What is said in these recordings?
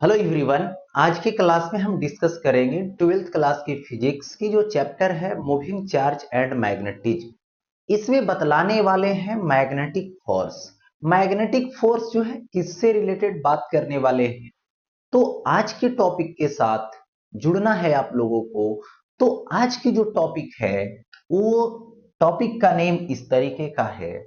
Hello everyone. आज की class में हम डिस्कस करेंगे ट्वेल्थ क्लास की फिजिक्स की जो चैप्टर है मूविंग चार्ज एंड मैग्नेटिज्म। इसमें बतलाने वाले हैं मैग्नेटिक फोर्स। मैग्नेटिक फोर्स जो है किससे रिलेटेड बात करने वाले हैं। तो आज के टॉपिक के साथ जुड़ना है आप लोगों को। तो आज की जो टॉपिक है वो टॉपिक का नेम इस तरीके का है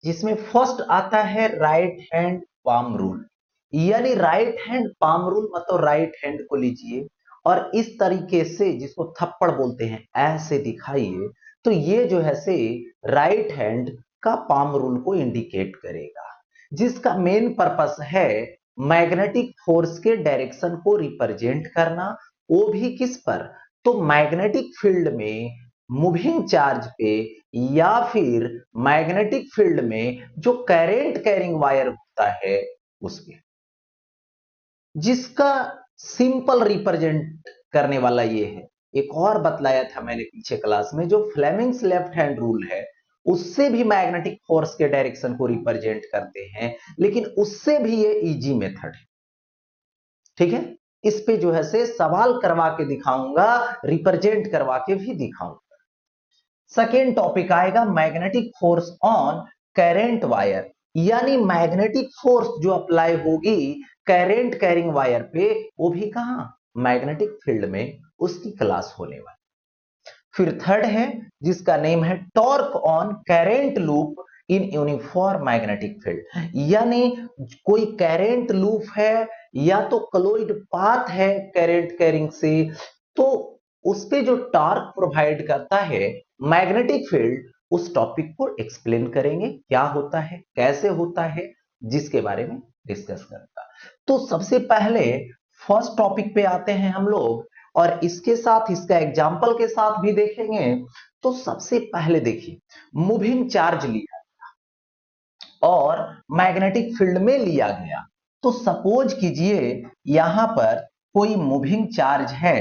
जिसमें फर्स्ट आता है राइट हैंड पाम रूल। यानी राइट हैंड पाम रूल मतलब राइट हैंड को लीजिए और इस तरीके से जिसको थप्पड़ बोलते हैं ऐसे दिखाइए। तो ये जो है से राइट हैंड का पाम रूल को इंडिकेट करेगा, जिसका मेन पर्पस है मैग्नेटिक फोर्स के डायरेक्शन को रिप्रेजेंट करना। वो भी किस पर, तो मैग्नेटिक फील्ड में मूविंग चार्ज पे या फिर मैग्नेटिक फील्ड में जो करंट कैरिंग वायर होता है उसमें, जिसका सिंपल रिप्रेजेंट करने वाला ये है। एक और बतलाया था मैंने पीछे क्लास में, जो फ्लेमिंग्स लेफ्ट हैंड रूल है उससे भी मैग्नेटिक फोर्स के डायरेक्शन को रिप्रेजेंट करते हैं, लेकिन उससे भी ये इजी मेथड है। ठीक है, इस पे जो है से सवाल करवा के दिखाऊंगा, रिप्रेजेंट करवा के भी दिखाऊंगा। सेकेंड टॉपिक आएगा magnetic force on current wire. यानी मैग्नेटिक फोर्स जो अप्लाई होगी करंट कैरिंग वायर पे, वो भी कहां, मैग्नेटिक फील्ड में, उसकी क्लास होने वाली। फिर थर्ड है जिसका नेम है torque on current loop in uniform magnetic field. यानी कोई करंट लूप है या तो क्लोइड पाथ है करंट कैरिंग से, तो उस पे जो टॉर्क प्रोवाइड करता है मैग्नेटिक फील्ड, उस टॉपिक को एक्सप्लेन करेंगे क्या होता है कैसे होता है, जिसके बारे में डिस्कस करेंगे। तो सबसे पहले फर्स्ट टॉपिक पे आते हैं हम लोग और इसके साथ इसका एग्जाम्पल के साथ भी देखेंगे। तो सबसे पहले देखिए, मूविंग चार्ज लिया और मैग्नेटिक फील्ड में लिया गया। तो सपोज कीजिए यहां पर कोई मूविंग चार्ज है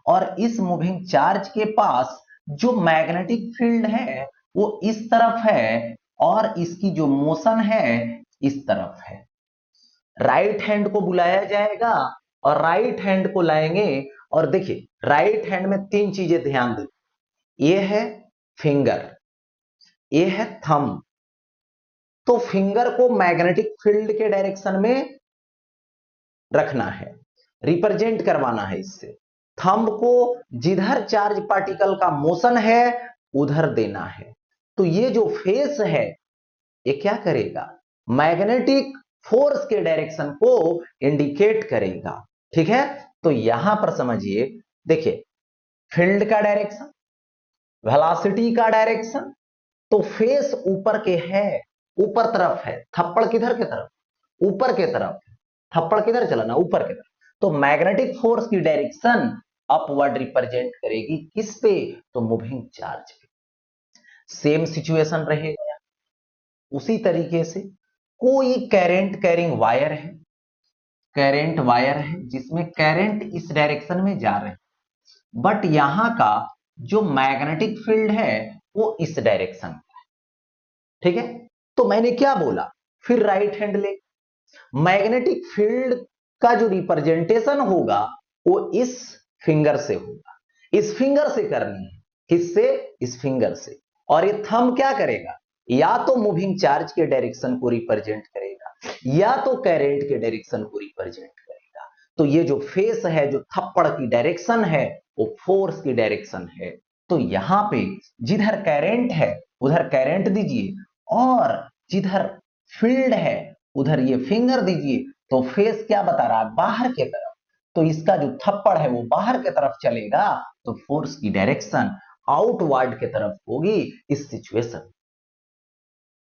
और इस मूविंग चार्ज के पास जो मैग्नेटिक फील्ड है वो इस तरफ है और इसकी जो मोशन है इस तरफ है। राइट हैंड को बुलाया जाएगा और राइट हैंड को लाएंगे। और देखिए राइट हैंड में तीन चीजें ध्यान दें, ये है फिंगर, ये है थंब। तो फिंगर को मैग्नेटिक फील्ड के डायरेक्शन में रखना है, रिप्रेजेंट करवाना है इससे। थंब को जिधर चार्ज पार्टिकल का मोशन है उधर देना है। तो ये जो फेस है ये क्या करेगा, मैग्नेटिक फोर्स के डायरेक्शन को इंडिकेट करेगा। ठीक है, तो यहां पर समझिए, देखिए फील्ड का डायरेक्शन, वेलोसिटी का डायरेक्शन, तो फेस ऊपर के है, ऊपर तरफ है। थप्पड़ किधर के तरफ, ऊपर के तरफ। थप्पड़ किधर चलाना, ऊपर के तरफ। तो मैग्नेटिक फोर्स की डायरेक्शन अपवर्ड रिप्रेजेंट करेगी किस पे, तो मूविंग चार्ज पे। सेम सिचुएशन रहेगा उसी तरीके से। कोई करंट कैरिंग वायर है, करंट वायर है जिसमें करंट इस डायरेक्शन में जा रहे हैं, बट यहां का जो मैग्नेटिक फील्ड है वो इस डायरेक्शन में। ठीक है, तो मैंने क्या बोला, फिर राइट हैंड ले। मैग्नेटिक फील्ड का जो रिप्रेजेंटेशन होगा वो इस फिंगर से होगा, इस फिंगर से करनी है। किससे, इस फिंगर से। और ये थंब क्या करेगा, या तो मूविंग चार्ज के डायरेक्शन को रिप्रेजेंट करेगा या तो करंट के डायरेक्शन को रिप्रेजेंट करेगा। तो ये जो फेस है, जो थप्पड़ की डायरेक्शन है, वो फोर्स की डायरेक्शन है। तो यहां पे जिधर करंट है उधर करंट दीजिए और जिधर फील्ड है उधर ये फिंगर दीजिए। तो फेस क्या बता रहा है, बाहर के तरफ। तो इसका जो थप्पड़ है वो बाहर के तरफ चलेगा, तो फोर्स की डायरेक्शन आउटवर्ड के तरफ होगी इस सिचुएशन।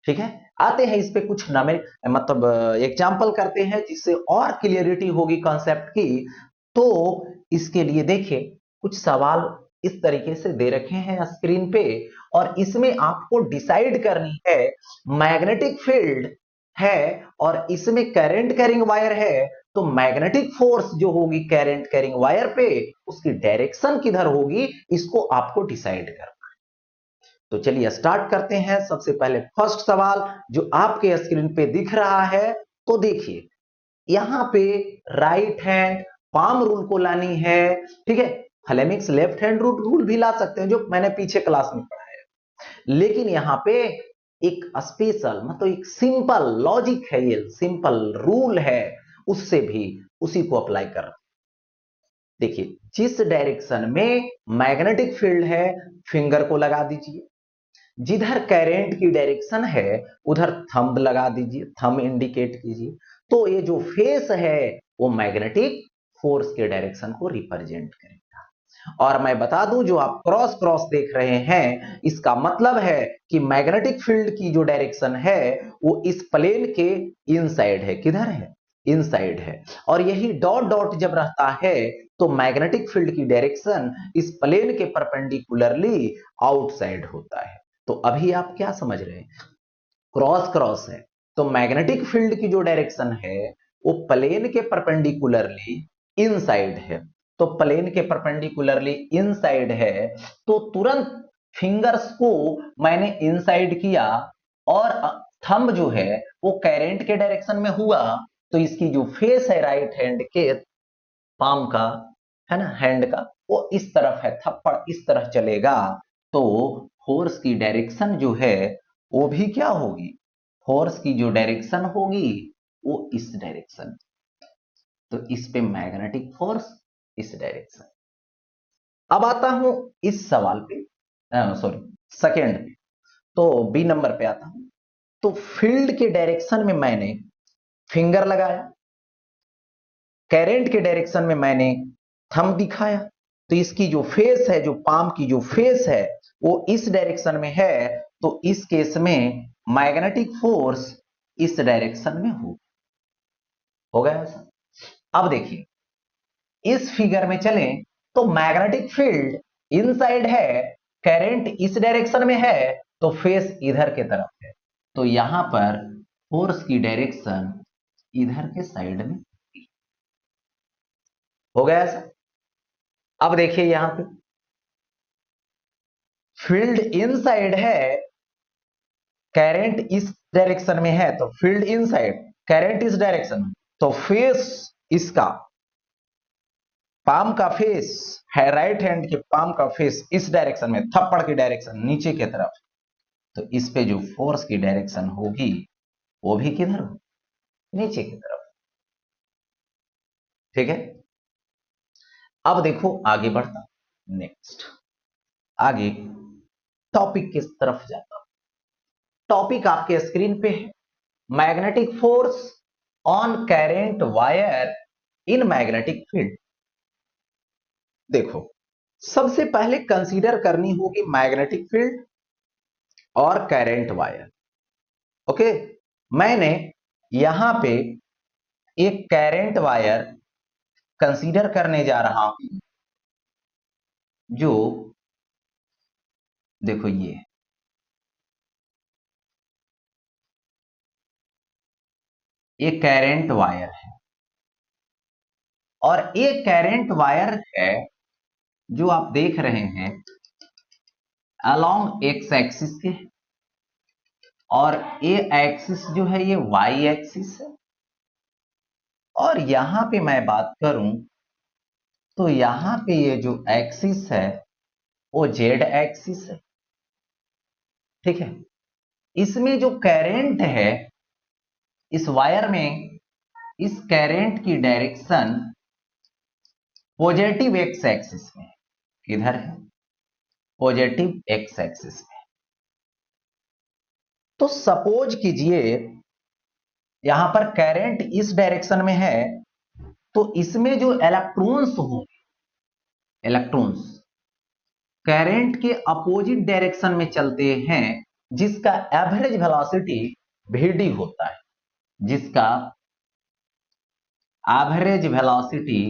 ठीक है, आते हैं इस पे कुछ नमे मतलब एग्जांपल करते हैं जिससे और क्लियरिटी होगी कॉन्सेप्ट की। तो इसके लिए देखिए कुछ सवाल इस तरीके से दे रखे हैं स्क्रीन पे और इसमें आपको डिसाइड करनी है, मैग्नेटिक फील्ड है और इसमें करंट कैरिंग वायर है, तो मैग्नेटिक फोर्स जो होगी करंट कैरिंग वायर पे उसकी डायरेक्शन किधर होगी, इसको आपको डिसाइड करना। तो चलिए स्टार्ट करते हैं। सबसे पहले फर्स्ट सवाल जो आपके स्क्रीन पे दिख रहा है, तो देखिए यहां पे राइट हैंड पाम रूल को लानी है, ठीक है। फ्लेमिंग्स लेफ्ट हैंड रूल भी ला सकते हैं जो मैंने पीछे क्लास में पढ़ा है, लेकिन यहां पे एक स्पेशल मतलब एक सिंपल लॉजिक है, ये सिंपल रूल है, उससे भी उसी को अप्लाई कर रहा हूं। देखिए जिस डायरेक्शन में मैग्नेटिक फील्ड है फिंगर को लगा दीजिए, जिधर करंट की डायरेक्शन है उधर थंब लगा दीजिए, थंब इंडिकेट कीजिए। तो ये जो फेस है वो मैग्नेटिक फोर्स के डायरेक्शन को रिप्रेजेंट करेगा। और मैं बता दूं जो आप क्रॉस क्रॉस देख रहे हैं इसका मतलब है कि मैग्नेटिक फील्ड की जो डायरेक्शन है वो इस प्लेन के इनसाइड है। किधर है? इनसाइड है। और यही डॉट डॉट जब रहता है तो मैग्नेटिक फील्ड की डायरेक्शन इस प्लेन के परपेंडिकुलरली आउटसाइड होता है। तो अभी आप क्या समझ रहे हैं? क्रॉस क्रॉस है तो मैग्नेटिक फील्ड की जो डायरेक्शन है वो प्लेन के परपेंडिकुलरली इनसाइड है। तो प्लेन के परपेंडिकुलरली इनसाइड है तो तुरंत फिंगर्स को मैंने इनसाइड किया और थंब जो है वो करंट के डायरेक्शन में हुआ, तो इसकी जो फेस है राइट हैंड के पाम का, है ना, हैंड का, वो इस तरफ है, थप्पड़ इस तरह चलेगा। तो फोर्स की डायरेक्शन जो है वो भी क्या होगी? फोर्स की जो डायरेक्शन होगी वो इस डायरेक्शन, तो इस पे मैग्नेटिक फोर्स इस डायरेक्शन। अब आता हूं इस सवाल पे, सॉरी सेकेंड पे, तो बी नंबर पे आता हूं। तो फील्ड के डायरेक्शन में मैंने फिंगर लगाया, करंट के डायरेक्शन में मैंने थंब दिखाया, तो इसकी जो फेस है, जो पाम की जो फेस है वो इस डायरेक्शन में है, तो इस केस में मैग्नेटिक फोर्स इस डायरेक्शन में हो गया ऐसा। अब देखिए इस फिगर में चलें तो मैग्नेटिक फील्ड इनसाइड है, करंट इस डायरेक्शन में है, तो फेस इधर के तरफ है, तो यहां पर फोर्स की डायरेक्शन इधर के साइड में हो गया ऐसा। अब देखिए यहां पे फील्ड इनसाइड है, करंट इस डायरेक्शन में है, तो फील्ड इनसाइड, करंट इस डायरेक्शन में, तो फेस इसका, पाम का फेस है, राइट हैंड के पाम का फेस इस डायरेक्शन में, थप्पड़ की डायरेक्शन नीचे की तरफ, तो इस पे जो फोर्स की डायरेक्शन होगी वो भी किधर होगी? नीचे की तरफ। ठीक है। अब देखो आगे बढ़ता, नेक्स्ट आगे टॉपिक किस तरफ जाता, टॉपिक आपके स्क्रीन पे है, magnetic force on current wire in magnetic field. देखो सबसे पहले कंसीडर करनी होगी मैग्नेटिक फील्ड और करंट वायर। ओके, मैंने यहां पे एक करंट वायर कंसीडर करने जा रहा हूं, जो देखो ये करंट वायर है, और ये करंट वायर है जो आप देख रहे हैं अलोंग एक्स एक्सिस के, और ये एक्सिस जो है ये वाई एक्सिस है, और यहां पे मैं बात करूं तो यहां पे ये जो एक्सिस है वो जेड एक्सिस है। ठीक है, इसमें जो करंट है इस वायर में, इस करंट की डायरेक्शन पॉजिटिव एक्स एक्सिस में, किधर है? पॉजिटिव एक्स एक्सिस में। तो सपोज कीजिए यहां पर करंट इस डायरेक्शन में है, तो इसमें जो इलेक्ट्रॉन्स हो, इलेक्ट्रॉन्स करंट के अपोजिट डायरेक्शन में चलते हैं, जिसका एवरेज वेलोसिटी vd होता है, जिसका एवरेज वेलोसिटी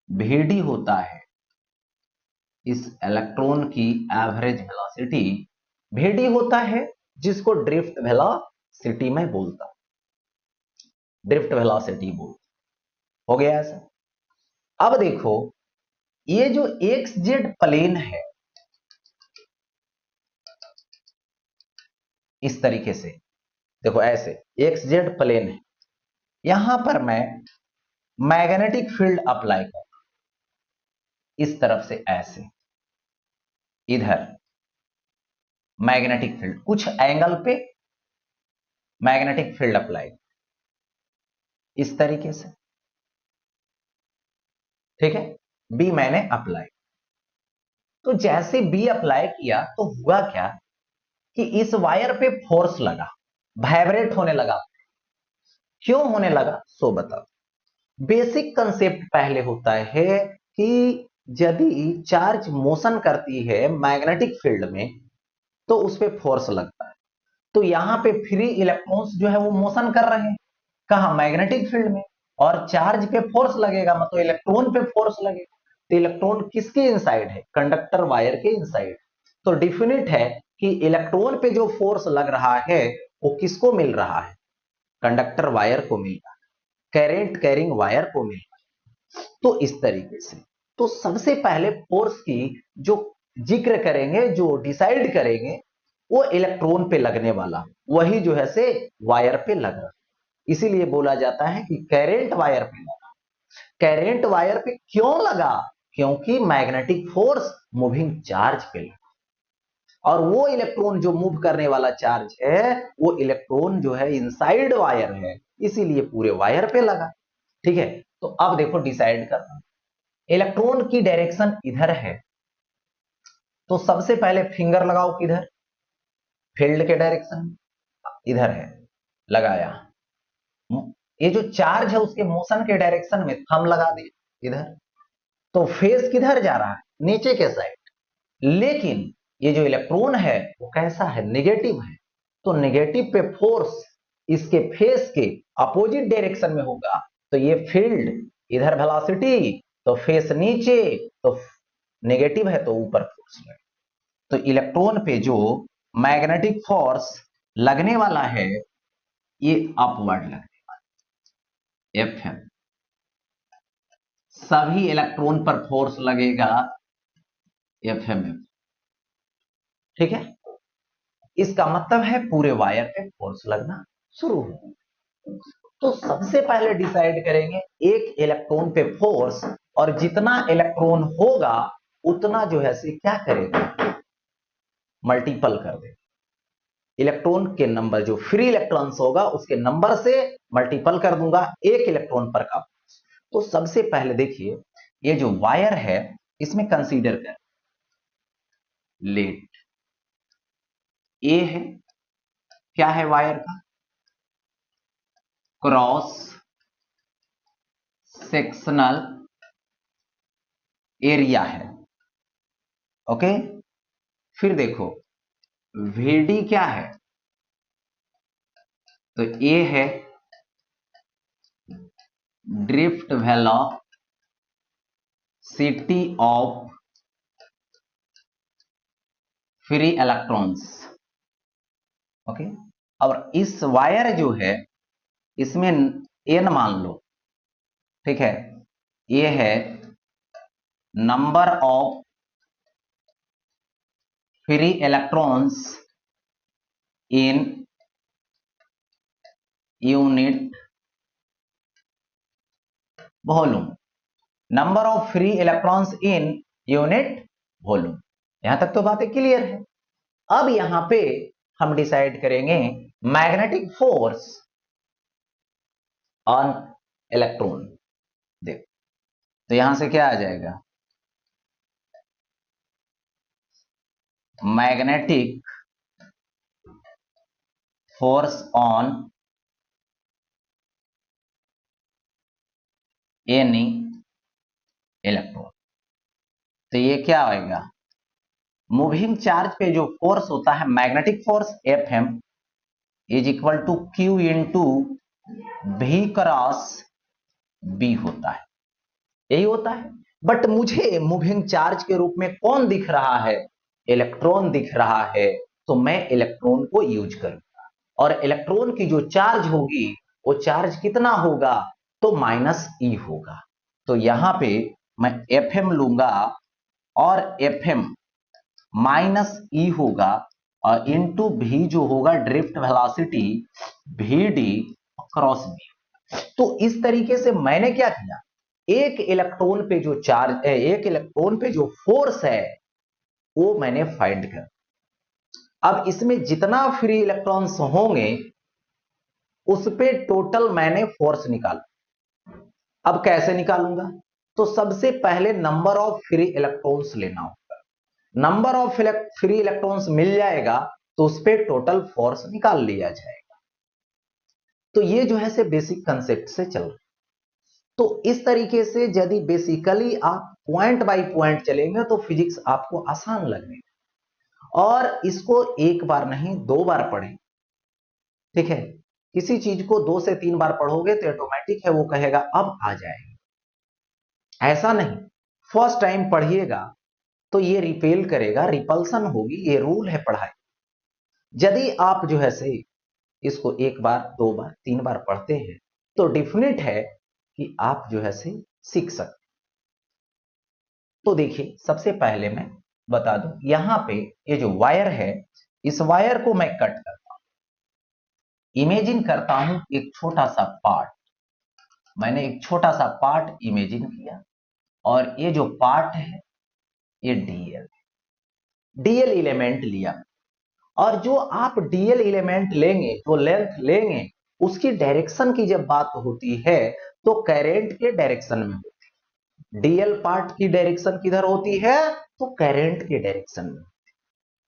vd होता है, इस इलेक्ट्रॉन की एवरेज वेलोसिटी vd होता है, जिसको ड्रिफ्ट वेलोसिटी में बोलता हूं, ड्रिफ्ट वेलोसिटी बोल। हो गया ऐसा। अब देखो ये जो एक्स जेड प्लेन है इस तरीके से, देखो ऐसे एक्स जेड प्लेन है, यहां पर मैं मैग्नेटिक फील्ड अप्लाई करूं इस तरफ से, ऐसे इधर मैग्नेटिक फील्ड, कुछ एंगल पे मैग्नेटिक फील्ड अप्लाई इस तरीके से, ठीक है। बी मैंने अप्लाई, तो जैसे बी अप्लाई किया तो हुआ क्या कि इस वायर पे फोर्स लगा, वाइब्रेट होने लगा। क्यों होने लगा सो बताओ। बेसिक कंसेप्ट पहले होता है कि यदि चार्ज मोशन करती है मैग्नेटिक फील्ड में तो उस पर फोर्स लगता है। तो यहां पे फ्री इलेक्ट्रॉन्स जो है वो मोशन कर रहे हैं, कहा मैग्नेटिक फील्ड में, और चार्ज पे फोर्स लगेगा मतलब इलेक्ट्रॉन पे फोर्स लगेगा। तो इलेक्ट्रॉन किसके इनसाइड है, कंडक्टर वायर के इनसाइड। तो डिफिनिट है कि इलेक्ट्रॉन पे जो फोर्स लग रहा है वो किसको मिल रहा है, कंडक्टर वायर को मिल रहा है, करंट कैरिंग वायर को मिल रहा है। तो इस तरीके से, तो सबसे पहले फोर्स की जो जिक्र करेंगे, जो डिसाइड करेंगे, वो इलेक्ट्रॉन पे लगने वाला, वही जो है से वायर पे लग रहा। इसीलिए बोला जाता है कि करंट वायर पे लगा। करंट वायर पे क्यों लगा, क्योंकि मैग्नेटिक फोर्स मूविंग चार्ज पे लगा, और वो इलेक्ट्रॉन जो मूव करने वाला चार्ज है वो इलेक्ट्रॉन जो है इनसाइड वायर है, इसीलिए पूरे वायर पे लगा। ठीक है, तो अब देखो डिसाइड करना, इलेक्ट्रॉन की डायरेक्शन इधर है, तो सबसे पहले फिंगर लगाओ किधर, फील्ड के डायरेक्शन इधर है, लगाया। ये जो चार्ज है उसके मोशन के डायरेक्शन में थंब लगा दिया इधर, तो फेस किधर जा रहा है, नीचे के साइड। लेकिन ये जो इलेक्ट्रॉन है वो कैसा है, नेगेटिव है, तो नेगेटिव पे फोर्स इसके फेस के अपोजिट डायरेक्शन में होगा। तो ये फील्ड इधर वेलोसिटी, तो फेस नीचे, तो नेगेटिव है तो ऊपर फोर्स लगे। तो इलेक्ट्रॉन पे जो मैग्नेटिक फोर्स लगने वाला है ये अपवर्ड लगने वाला, एफ है। सभी इलेक्ट्रॉन पर फोर्स लगेगा एफ एम एफ, ठीक है। इसका मतलब है पूरे वायर पे फोर्स लगना शुरू हो। तो सबसे पहले डिसाइड करेंगे एक इलेक्ट्रॉन पे फोर्स, और जितना इलेक्ट्रॉन होगा उतना जो है से क्या करेगा, मल्टीपल कर देगा। इलेक्ट्रॉन के नंबर, जो फ्री इलेक्ट्रॉन्स होगा उसके नंबर से मल्टीपल कर दूंगा एक इलेक्ट्रॉन पर का। तो सबसे पहले देखिए ये जो वायर है इसमें कंसीडर कर लेट ए है, क्या है वायर का, क्रॉस सेक्शनल एरिया है, ओके। फिर देखो वीडी क्या है, तो ए है drift velocity of free electrons, okay. और इस वायर जो है इसमें एन मान लो, ठीक है। ये है number of free electrons in unit volume, number of free electrons in unit volume. यहां तक तो बातें क्लियर है। अब यहां पे हम डिसाइड करेंगे मैग्नेटिक फोर्स ऑन इलेक्ट्रॉन। देखो तो यहां से क्या आ जाएगा, magnetic force on any electron. तो ये क्या आएगा, मूविंग चार्ज पे जो फोर्स होता है magnetic force F M is equal to Q into V cross B होता है, यही होता है। बट मुझे मूविंग चार्ज के रूप में कौन दिख रहा है, इलेक्ट्रॉन दिख रहा है, तो मैं इलेक्ट्रॉन को यूज करूंगा। और इलेक्ट्रॉन की जो चार्ज होगी वो चार्ज कितना होगा, तो माइनस ई होगा। तो यहां पे मैं एफ एम लूंगा और एफ एम माइनस ई होगा, और इंटू भी जो होगा drift velocity V D cross B. तो इस तरीके से मैंने क्या किया, एक इलेक्ट्रॉन पे जो चार्ज, एक इलेक्ट्रॉन पे जो फोर्स है वो मैंने फाइंड कर। अब इसमें जितना फ्री इलेक्ट्रॉन्स होंगे उस पे टोटल मैंने फोर्स निकाला। अब कैसे निकालूंगा, तो सबसे पहले नंबर ऑफ फ्री इलेक्ट्रॉन्स लेना होगा। नंबर ऑफ फ्री इलेक्ट्रॉन्स मिल जाएगा तो उस पे टोटल फोर्स निकाल लिया जाएगा। तो ये जो है से बेसिक कंसेप्ट से चल रहा है। तो इस तरीके से यदि बेसिकली आप पॉइंट बाय पॉइंट चलेंगे तो फिजिक्स आपको आसान लगेगा, और इसको एक बार नहीं 2 बार पढ़ें, ठीक है। किसी चीज को 2 से 3 बार पढ़ोगे तो ऑटोमेटिक है वो कहेगा अब आ जाएगा, ऐसा नहीं। फर्स्ट टाइम पढ़िएगा तो ये रिपेल करेगा, रिपल्सन होगी, ये रूल है पढ़ाई। यदि आप जो है से इसको 1 बार 2 बार 3 बार पढ़ते हैं तो डेफिनेट है कि आप जो है से सीख सकते। तो देखिए सबसे पहले मैं बता दूं, यहां पे ये जो वायर है इस वायर को मैं कट करता हूं, इमेजिन करता हूं एक छोटा सा पार्ट। मैंने एक छोटा सा पार्ट इमेजिन किया और ये जो पार्ट है ये डीएल, डीएल एलिमेंट लिया। और जो आप डीएल एलिमेंट लेंगे, जो लेंथ लेंगे, उसकी डायरेक्शन की जब बात होती है तो करंट के डायरेक्शन में होती है। डीएल पार्ट की डायरेक्शन किधर होती है, तो करंट के डायरेक्शन में।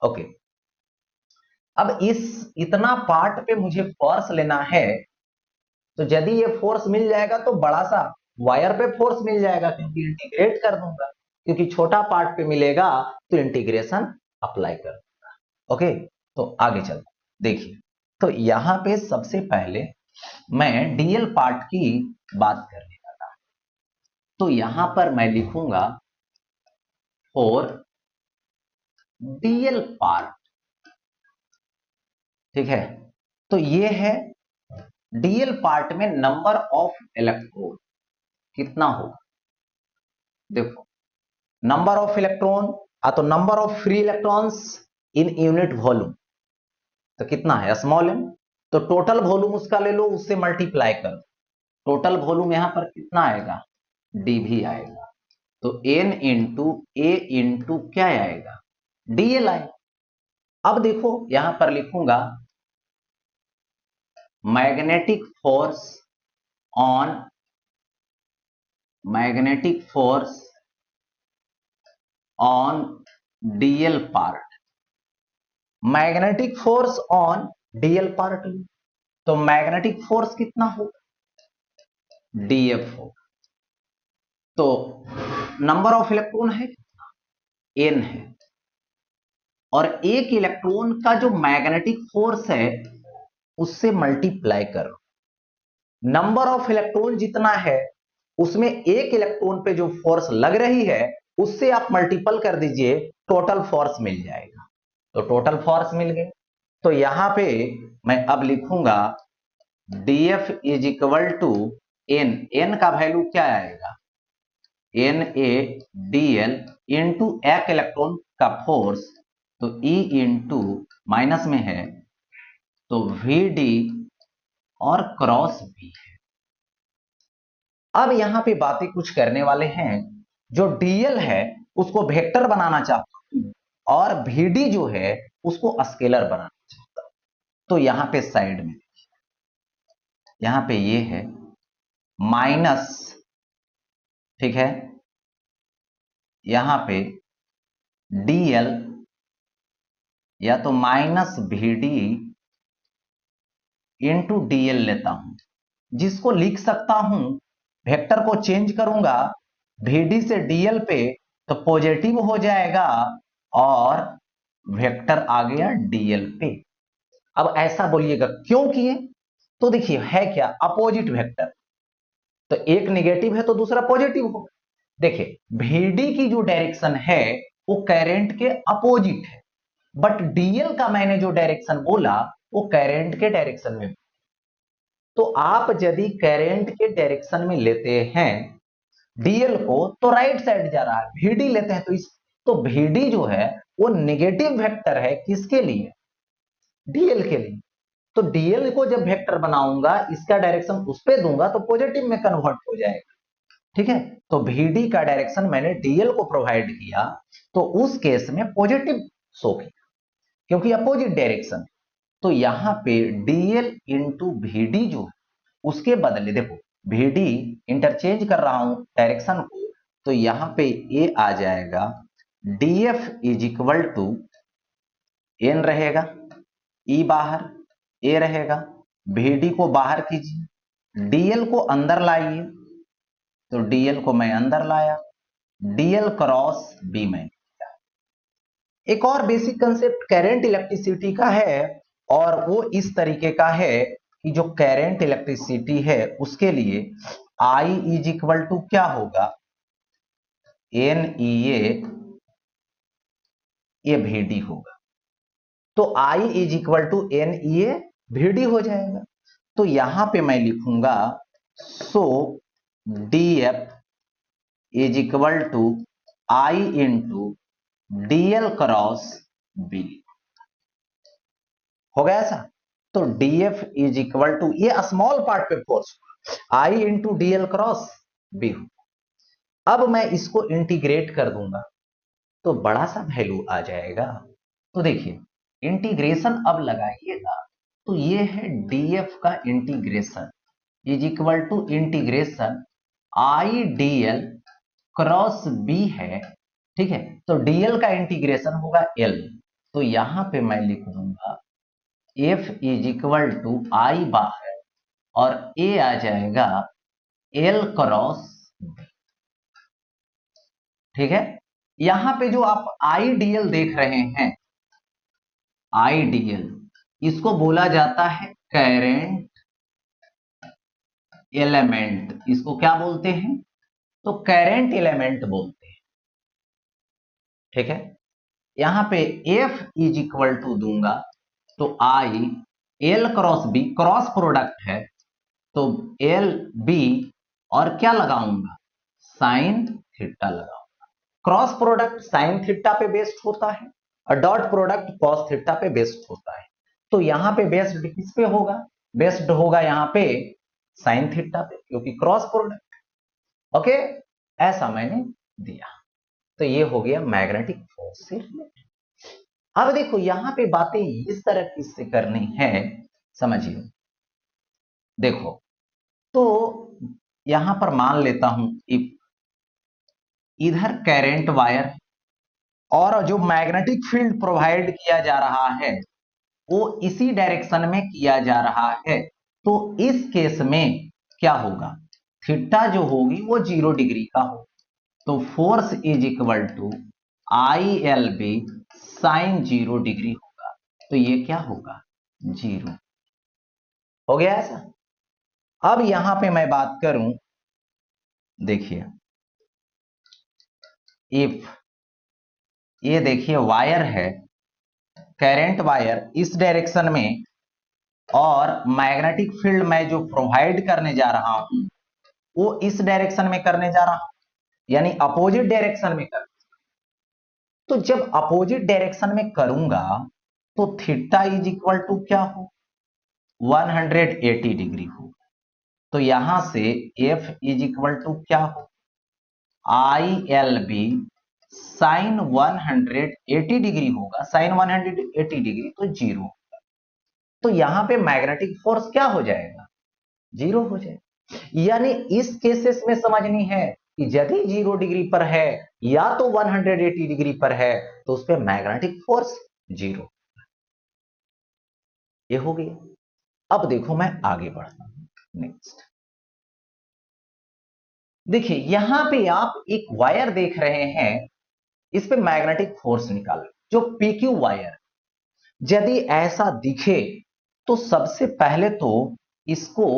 ओके, अब इस इतना पार्ट पे मुझे फोर्स लेना है, तो यदि ये फोर्स मिल जाएगा तो बड़ा सा वायर पे फोर्स मिल जाएगा, क्योंकि इंटीग्रेट कर दूंगा, क्योंकि छोटा पार्ट पे मिलेगा तो इंटीग्रेशन अप्लाई कर दूंगा। ओके, तो आगे चलते देखिए। तो यहां पे सबसे पहले मैं डीएल पार्ट की बात करने लगा, तो यहां पर मैं लिखूंगा फॉर डीएल पार्ट, ठीक है। तो ये है डीएल पार्ट में नंबर ऑफ इलेक्ट्रॉन कितना होगा। देखो नंबर ऑफ इलेक्ट्रॉन तो number of free electrons in unit volume, तो कितना है स्मॉल एम। तो टोटल वॉल्यूम उसका ले लो, उससे मल्टीप्लाई कर, टोटल वॉल्यूम यहां पर कितना आएगा, डीवी आएगा। तो एन इंटू ए इंटू क्या आएगा, डीएल आएगा। अब देखो यहां पर लिखूंगा magnetic force on, magnetic force on DL part, magnetic force on DL part. तो मैग्नेटिक फोर्स कितना होगा, डीएफ होगा। तो नंबर ऑफ इलेक्ट्रॉन है एन है, और एक इलेक्ट्रॉन का जो मैग्नेटिक फोर्स है उससे मल्टीप्लाई करो। नंबर ऑफ इलेक्ट्रॉन जितना है उसमें एक इलेक्ट्रॉन पे जो फोर्स लग रही है उससे आप मल्टीपल कर दीजिए, टोटल फोर्स मिल जाएगा। तो टोटल फोर्स मिल गए। तो यहां पे मैं अब लिखूंगा dF is equal to N, N का वैल्यू क्या आएगा, N A D L into एक इलेक्ट्रॉन का फोर्स, तो E इंटू माइनस में है तो वी डी और क्रॉस भी है। अब यहां पे बातें कुछ करने वाले हैं, जो डीएल है उसको वेक्टर बनाना चाहता हूं और VD जो है उसको स्केलर बनाना चाहता हूं। तो यहां पे साइड में यहां पे ये है माइनस, ठीक है, यहां पे डीएल या तो माइनस VD इंटू डीएल लेता हूं, जिसको लिख सकता हूं, वेक्टर को चेंज करूंगा VD से डीएल पे तो पॉजिटिव हो जाएगा और वेक्टर आ गया डीएल पे। अब ऐसा बोलिएगा क्यों किए, तो देखिए है क्या अपोजिट वेक्टर, तो एक नेगेटिव है तो दूसरा पॉजिटिव होगा। देखिए VD की जो डायरेक्शन है वो करंट के अपोजिट है, बट डीएल का मैंने जो डायरेक्शन बोला वो करंट के डायरेक्शन में। तो आप यदि करंट के डायरेक्शन में लेते हैं डीएल को तो राइट साइड जा रहा है, VD लेते हैं तो इस, तो VD जो है वो नेगेटिव वेक्टर है किसके लिए, डीएल के लिए। तो डीएल को जब वेक्टर बनाऊंगा, इसका डायरेक्शन उस पे दूंगा तो पॉजिटिव में कन्वर्ट हो जाएगा। ठीक है, तो VD का डायरेक्शन मैंने डीएल को प्रोवाइड किया तो उस केस में पॉजिटिव शो किया, क्योंकि अपोजिट डायरेक्शन। तो यहां पे डीएल इंटू VD जो है उसके बदले देखो VD इंटरचेंज कर रहा हूं डायरेक्शन को, तो यहां पे ये आ जाएगा DF is equal to N रहेगा, ई बाहर, ए रहेगा, VD को बाहर कीजिए, डीएल को अंदर लाइए, तो डीएल को मैं अंदर लाया, डीएल क्रॉस बी में। एक और बेसिक कंसेप्ट करंट इलेक्ट्रिसिटी का है, और वो इस तरीके का है कि जो करंट इलेक्ट्रिसिटी है उसके लिए I इज इक्वल टू क्या होगा, एन ई ए VD होगा। तो I is equal to N E A VD हो जाएगा। तो यहां पे मैं लिखूंगा so DF is equal to I into DL cross B. हो गया ऐसा। तो DF इज इक्वल टू ये स्मॉल पार्ट पे force I into DL cross B. अब मैं इसको इंटीग्रेट कर दूंगा तो बड़ा सा वैल्यू आ जाएगा। तो देखिए इंटीग्रेशन अब लगाइएगा तो ये है DF का integration is equal to integration I DL cross B है। ठीक है, तो DL का इंटीग्रेशन होगा L, तो यहां पे मैं लिख दूंगा F is equal to I बाहर और A आ जाएगा L क्रॉस B। ठीक है, यहां पे जो आप IDL देख रहे हैं, IDL इसको बोला जाता है करंट एलिमेंट। इसको क्या बोलते हैं, तो करंट एलिमेंट बोलते हैं। ठीक है, यहां पे F इज इक्वल टू दूंगा तो I L cross B, cross product है तो L B, और क्या लगाऊंगा, साइन थीटा लगाऊंगा। क्रॉस प्रोडक्ट साइन थीटा पे बेस्ड होता है और डॉट प्रोडक्ट कॉस थीटा पे बेस्ड होता है। तो यहां पे बेस्ड किस पे होगा, बेस्ड होगा यहां पे साइन थीटा पे, क्योंकि क्रॉस प्रोडक्ट। ओके, ऐसा मैंने दिया। तो ये हो गया मैग्नेटिक फोर्स से रिलेटेड। अब देखो यहां पे बातें इस तरह किससे करनी है, समझिए। देखो तो यहां पर मान लेता हूं इधर करंट वायर और जो मैग्नेटिक फील्ड प्रोवाइड किया जा रहा है वो इसी डायरेक्शन में किया जा रहा है। तो इस केस में क्या होगा, थीटा जो होगी वो 0 डिग्री का होगा। तो force is equal to ILB sine 0 degree होगा। तो ये क्या होगा, 0। हो गया ऐसा। अब यहां पे मैं बात करूं, देखिए इफ ये देखिए वायर है, करंट वायर इस डायरेक्शन में, और मैग्नेटिक फील्ड मैं जो प्रोवाइड करने जा रहा हूं वो इस डायरेक्शन में करने जा रहा हूं, यानी अपोजिट डायरेक्शन में कर। तो जब अपोजिट डायरेक्शन में करूंगा तो थीटा इज इक्वल टू क्या हो, 180 डिग्री हो। तो यहां से F इज इक्वल टू क्या हो, ILB साइन 180 डिग्री होगा। साइन 180 डिग्री तो 0। तो यहां पे मैग्नेटिक फोर्स क्या हो जाएगा, 0 हो जाएगा। यानी इस केसेस में समझनी है कि यदि 0 डिग्री पर है या तो 180 डिग्री पर है तो उस पर मैग्नेटिक फोर्स 0। ये हो गया। अब देखो मैं आगे बढ़ता हूं नेक्स्ट। देखिए यहां पे आप एक वायर देख रहे हैं, इस पे मैग्नेटिक फोर्स निकालो, जो PQ वायर। यदि ऐसा दिखे तो सबसे पहले तो इसको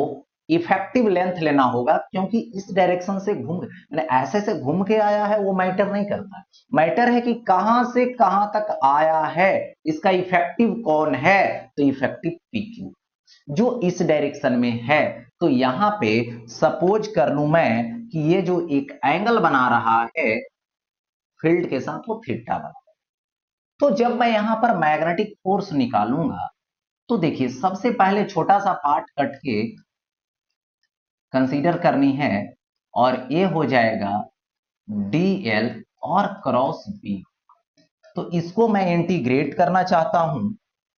इफेक्टिव लेंथ लेना होगा, क्योंकि इस डायरेक्शन से घूम मैंने ऐसे से घूम के आया है वो मैटर नहीं करता। मैटर है कि कहां से कहां तक आया है, इसका इफेक्टिव कौन है, तो इफेक्टिव PQ जो इस डायरेक्शन में है। तो यहां पे सपोज कर लूं मैं कि ये जो एक एंगल बना रहा है फील्ड के साथ वो थीटा बना। तो जब मैं यहां पर मैग्नेटिक फोर्स निकालूंगा तो देखिए सबसे पहले छोटा सा पार्ट कट के कंसीडर करनी है और ये हो जाएगा dl और क्रॉस b। तो इसको मैं इंटीग्रेट करना चाहता हूं,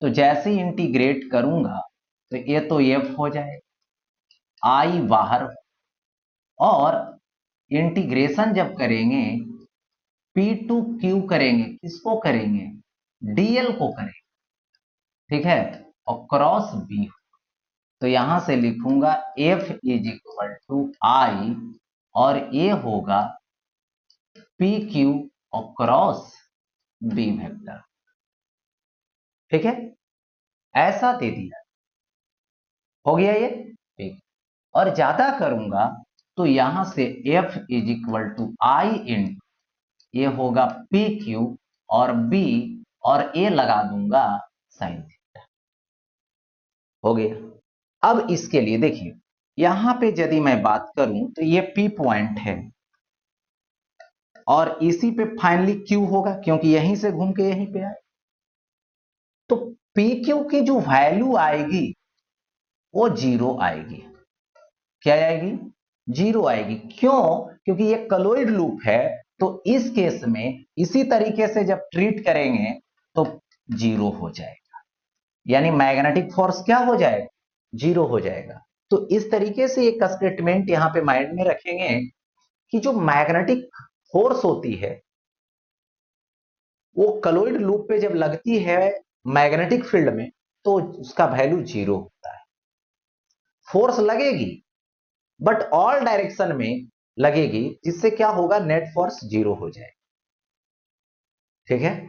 तो जैसे ही इंटीग्रेट करूंगा तो ये तो f हो जाएगा, i बाहर, और इंटीग्रेशन जब करेंगे p टू q करेंगे, किसको करेंगे, dl को करेंगे, ठीक है, और क्रॉस b। तो यहां से लिखूंगा f is equal to i और ये होगा पी क्यू और क्रॉस बी वेक्टर, ठीक है, ऐसा दे दिया, हो गया ये, ठीक। और ज्यादा करूंगा तो यहां से f इज इक्वल टू आई इन, ये होगा पी क्यू और b, और a लगा दूंगा साइन थीटा, हो गया। अब इसके लिए देखिए यहां पे यदि मैं बात करूं तो ये p पॉइंट है और इसी पे फाइनली q होगा, क्योंकि यहीं से घूम के यहीं पे आए। तो पी क्यू की जो वैल्यू आएगी वो जीरो आएगी। क्या आएगी, जीरो आएगी। क्यों, क्योंकि ये कलोइड लूप है, तो इस केस में इसी तरीके से जब ट्रीट करेंगे तो जीरो हो जाएगा, यानी मैग्नेटिक फोर्स क्या हो जाएगा, जीरो हो जाएगा। तो इस तरीके से एक स्टेटमेंट यहां पे माइंड में रखेंगे कि जो मैग्नेटिक फोर्स होती है वो कलोइड लूप पे जब लगती है मैग्नेटिक फील्ड में तो उसका वैल्यू जीरो होता है। फोर्स लगेगी बट ऑल डायरेक्शन में लगेगी, जिससे क्या होगा, नेट फोर्स जीरो हो जाएगा, ठीक है,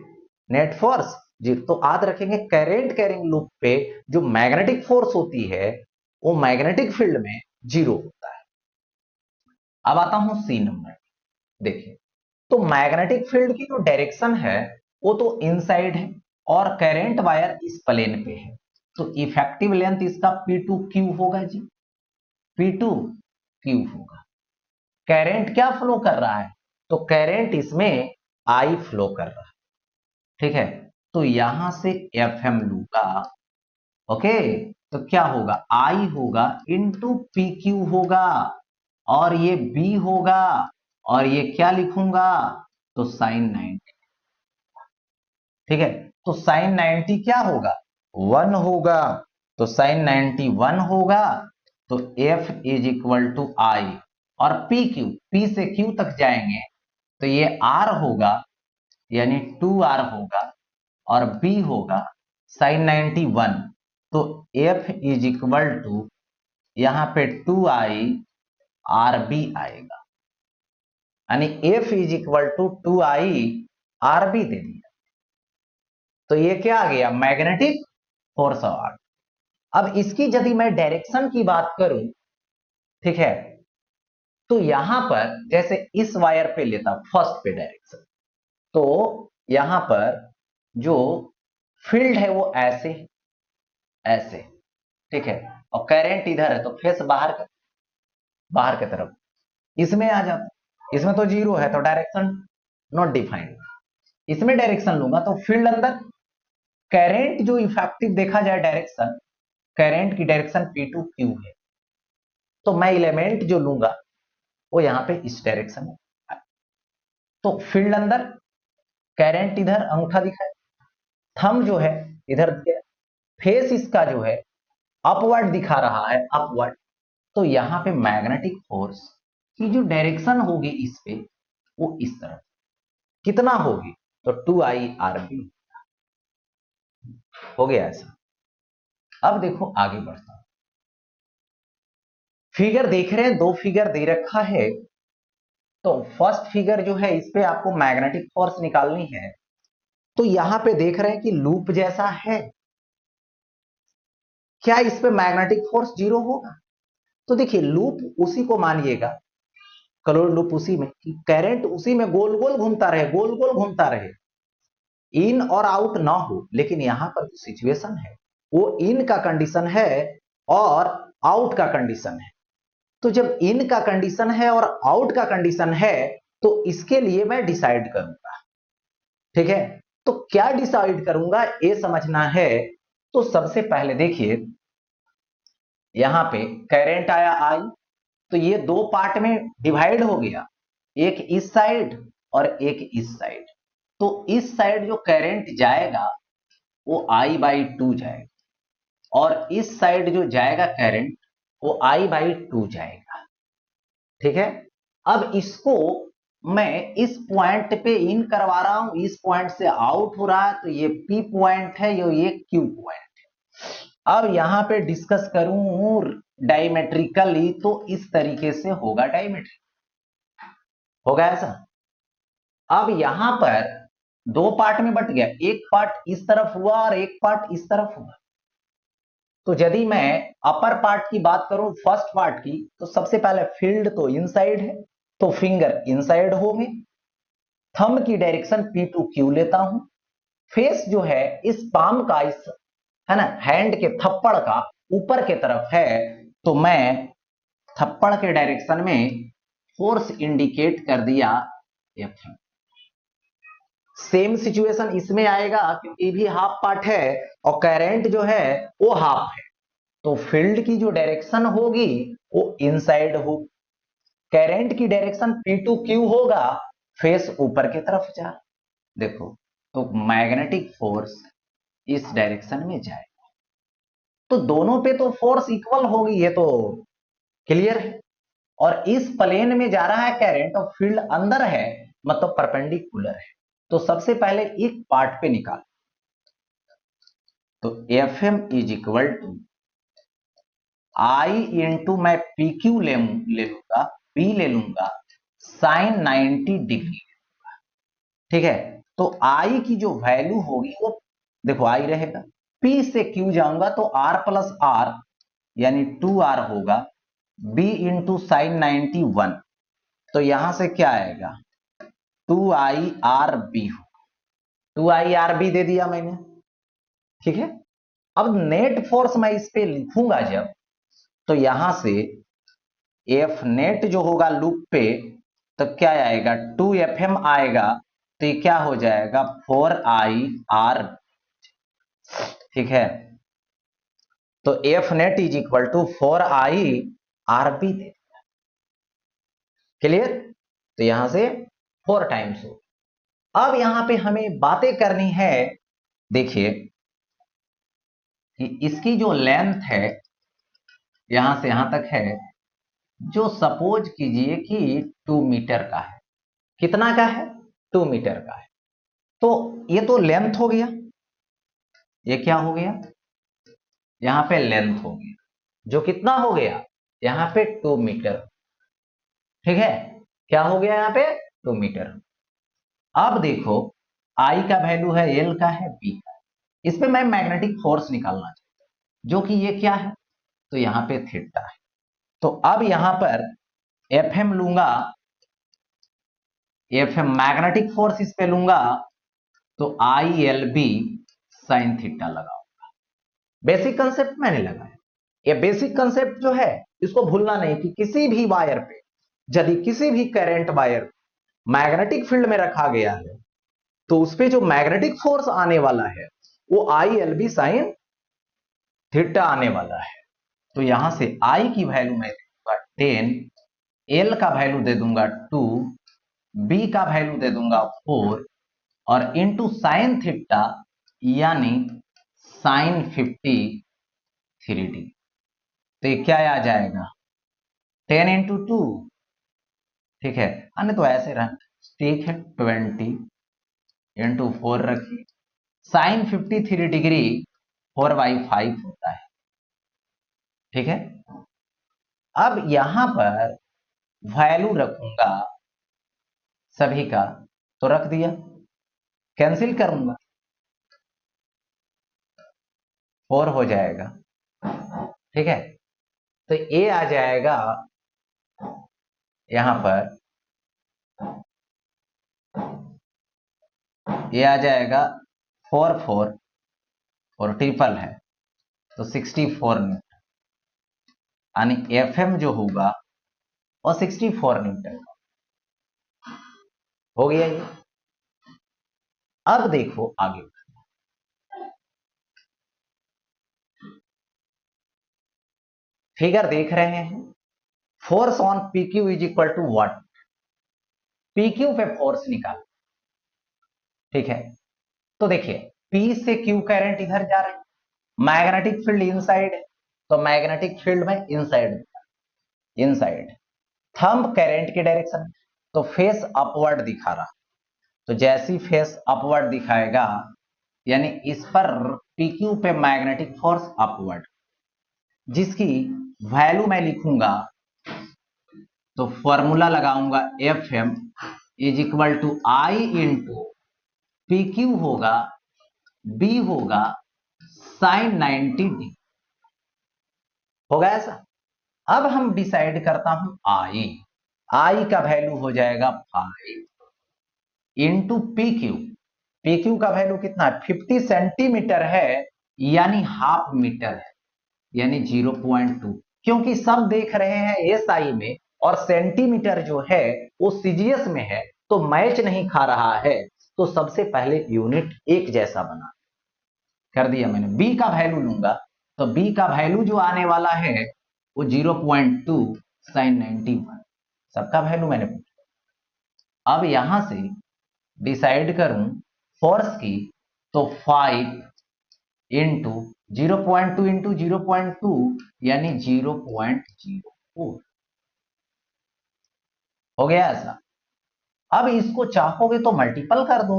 नेट फोर्स जीरो। तो याद रखेंगे करंट कैरिंग लूप पे जो मैग्नेटिक फोर्स होती है वो मैग्नेटिक फील्ड में जीरो होता है। अब आता हूं सी नंबर, देखिए तो मैग्नेटिक फील्ड की जो डायरेक्शन है वो तो इनसाइड है और करंट वायर इस प्लेन पे है, तो इफेक्टिव लेंथ इसका P2Q होगा जी, P2Q होगा। करंट क्या फ्लो कर रहा है, तो करंट इसमें I फ्लो कर रहा है, ठीक है। तो यहां से FM लूंगा, ओके, तो क्या होगा, I होगा इंटू PQ होगा, और ये B होगा, और ये क्या लिखूंगा, तो साइन 90, ठीक है। तो साइन 90 क्या होगा, 1 होगा, तो साइन 90 1 होगा। तो F इज इक्वल टू आई, और पी क्यू, पी से क्यू तक जाएंगे तो ये R होगा, यानी 2R होगा, और B होगा साइन 90 1। तो F इज इक्वल टू यहां पे 2I RB आएगा, यानी F is equal to 2I RB दे दिया। तो ये क्या आ गया, मैग्नेटिक फोर्स ऑफ। अब इसकी यदि मैं डायरेक्शन की बात करूं, ठीक है, तो यहां पर जैसे इस वायर पे लेता फर्स्ट पे डायरेक्शन, तो यहां पर जो फील्ड है वो ऐसे ऐसे, ठीक है, और करंट इधर है तो फेस बाहर की तरफ, इसमें आ जाता, इसमें तो जीरो है तो डायरेक्शन नॉट डिफाइंड। इसमें डायरेक्शन लूंगा तो फील्ड अंदर, करंट जो इफेक्टिव देखा जाए डायरेक्शन, करंट की डायरेक्शन P2Q है, तो मैं एलिमेंट जो लूंगा वो यहां पे इस डायरेक्शन में, तो फील्ड अंदर, करंट इधर अंगूठा दिखाए, थंब जो है इधर दिया, फेस इसका जो है अपवर्ड दिखा रहा है, अपवर्ड। तो यहां पे मैग्नेटिक फोर्स की जो डायरेक्शन होगी इस पे वो इस तरह, कितना होगी, तो 2I RB, हो गया ऐसा। अब देखो आगे बढ़ता हूं, फिगर देख रहे हैं, दो फिगर दे रखा है। तो फर्स्ट फिगर जो है इस पे आपको मैग्नेटिक फोर्स निकालनी है, तो यहां पे देख रहे हैं कि लूप जैसा है, क्या इस पे मैग्नेटिक फोर्स जीरो होगा, तो देखिए लूप उसी को मानिएगा, कलोड लूप उसी में, कि करंट उसी में गोल गोल घूमता रहे, गोल गोल घूमता रहे, इन और आउट ना हो। लेकिन यहां पर जो सिचुएशन है वो इन का कंडीशन है और आउट का कंडीशन है। तो जब इन का कंडीशन है और आउट का कंडीशन है तो इसके लिए मैं डिसाइड करूंगा, ठीक है। तो क्या डिसाइड करूंगा ये समझना है तो सबसे पहले देखिए यहां पे करंट आया आई, तो ये दो पार्ट में डिवाइड हो गया, एक इस साइड और एक इस साइड। तो इस साइड जो करंट जाएगा वो I/2 जाएगा, और इस साइड जो जाएगा करंट वो I/2 जाएगा। ठीक है, अब इसको मैं इस पॉइंट पे इन करवा रहा हूं, इस पॉइंट से आउट हो रहा है, तो ये P पॉइंट है, ये Q पॉइंट है। अब यहां पे डिस्कस करूं डायमेट्रिकली, तो इस तरीके से होगा, डायमेट्रिक होगा ऐसा। अब यहां पर दो पार्ट में बट गया, एक पार्ट इस तरफ हुआ और एक पार्ट इस तरफ हुआ। तो यदि मैं अपर पार्ट की बात करूं, फर्स्ट पार्ट की, तो सबसे पहले फील्ड तो इनसाइड है, तो फिंगर इनसाइड होंगे, थंब की डायरेक्शन P टू Q लेता हूं, फेस जो है इस पाम का, इस है ना हैंड के थप्पड़ का ऊपर के तरफ है, तो मैं थप्पड़ के डायरेक्शन में फोर्स इंडिकेट कर दिया F। सेम सिचुएशन इसमें आएगा क्योंकि भी हाफ पार्ट है और करंट जो है वो हाफ है, तो फील्ड की जो डायरेक्शन होगी वो इनसाइड हो, करंट की डायरेक्शन P टू Q होगा, फेस ऊपर की तरफ जा, देखो तो मैग्नेटिक फोर्स इस डायरेक्शन में जाएगा, तो दोनों पे तो फोर्स इक्वल होगी, ये तो क्लियर है। और इस प्लेन में जा रहा है करंट और फील्ड अंदर है, मतलब परपेंडिकुलर है। तो सबसे पहले एक पार्ट पे निकाल, तो Fm is equal to I into मैं PQ ले लूंगा, P ले लूंगा साइन 90 डिग्री। ठीक है, तो I की जो वैल्यू होगी वो देखो I रहेगा, P से Q जाऊंगा तो R प्लस R यानी 2R होगा, B इंटू साइन 91, तो यहां से क्या आएगा 2IRB होगा, 2IRB दे दिया मैंने। ठीक है, अब नेट फोर्स मैं इस पे लिखूंगा जब, तो यहां से एफ नेट जो होगा लूप पे, तो क्या आएगा 2Fm आएगा, तो ये क्या हो जाएगा 4IR। ठीक है, तो F net is equal to 4IRB दे, क्लियर। तो यहां से 4 टाइम्स हो। अब यहां पे हमें बातें करनी है, देखिए कि इसकी जो लेंथ है यहां से यहां तक है, जो सपोज कीजिए कि 2 मीटर का है, कितना का है 2 मीटर का है, तो ये तो लेंथ हो गया, ये क्या हो गया यहां पे लेंथ हो गया, जो कितना हो गया यहां पे 2 मीटर। ठीक है, क्या हो गया यहां पे 2 मीटर। अब देखो आई का वैल्यू है, एल का है, बी का है, इस पे मैं मैग्नेटिक फोर्स निकालना चाहता हूं, जो कि ये क्या है, तो यहां पे थीटा है। तो अब यहां पर Fm लूंगा, Fm मैग्नेटिक फोर्स इस पे लूंगा, तो ILB साइन थीटा लगाऊंगा। बेसिक कंसेप्ट मैंने लगाया, ये बेसिक कंसेप्ट जो है इसको भूलना नहीं कि किसी भी वायर पे यदि किसी भी करंट वायर मैग्नेटिक फील्ड में रखा गया है, तो उस पे जो मैग्नेटिक फोर्स आने वाला है वो ILB साइन थीटा आने वाला है। तो यहां से I की वैल्यू मैं दूंगा 10, L का वैल्यू दे दूंगा 2, B का वैल्यू दे दूंगा 4, और इंटू साइन थीटा यानी साइन 53 डिग्री। तो ये क्या आ जाएगा 10 इंटू 2, ठीक है, अन्य तो ऐसे रहा, ठीक है 20 इंटू 4 रखिए, साइन 53 डिग्री 4/5 होता है। ठीक है, अब यहां पर वैल्यू रखूंगा सभी का, तो रख दिया, कैंसिल करूंगा 4 हो जाएगा। ठीक है, तो ये आ जाएगा यहां पर, ये आ जाएगा 4 और ट्रिपल है तो 64 न्यूटन, यानी Fm जो होगा और 64 न्यूटन हो गया ये। अब देखो आगे, फिगर देख रहे हैं, force on P Q is equal to what, P Q पे फोर्स निकाल। ठीक है, तो देखिए पी से क्यू करंट इधर जा रहा है, मैग्नेटिक फील्ड इनसाइड है, तो मैग्नेटिक फील्ड में इनसाइड, इनसाइड थंब करंट की डायरेक्शन में, तो फेस अपवर्ड दिखा रहा, तो जैसी फेस अपवर्ड दिखाएगा यानी इस पर पीक्यू पे मैग्नेटिक फोर्स अपवर्ड, जिसकी वैल्यू मैं लिखूंगा, तो फॉर्मूला लगाऊंगा F M is equal to I into P Q होगा, बी होगा साइन 90 डी, होगा ऐसा। अब हम डिसाइड करता हूं आई, आई का वैल्यू हो जाएगा 5 into P Q, P Q का वैल्यू कितना है 50 सेंटीमीटर है, यानी हाफ मीटर है, यानी 0.2, क्योंकि सब देख रहे हैं एस आई में और सेंटीमीटर जो है वो सीजीएस में है, तो मैच नहीं खा रहा है, तो सबसे पहले यूनिट एक जैसा बना कर दिया मैंने। बी का वैल्यू लूंगा, तो बी का वैल्यू जो आने वाला है वो 0.2 साइन 91, सबका वैल्यू मैंने पूछा। अब यहां से डिसाइड करूं फोर्स की, तो 5 इंटू 0.2 इंटू 0.2 यानी 0.04, हो गया ऐसा। अब इसको चाहोगे तो मल्टीपल कर दो,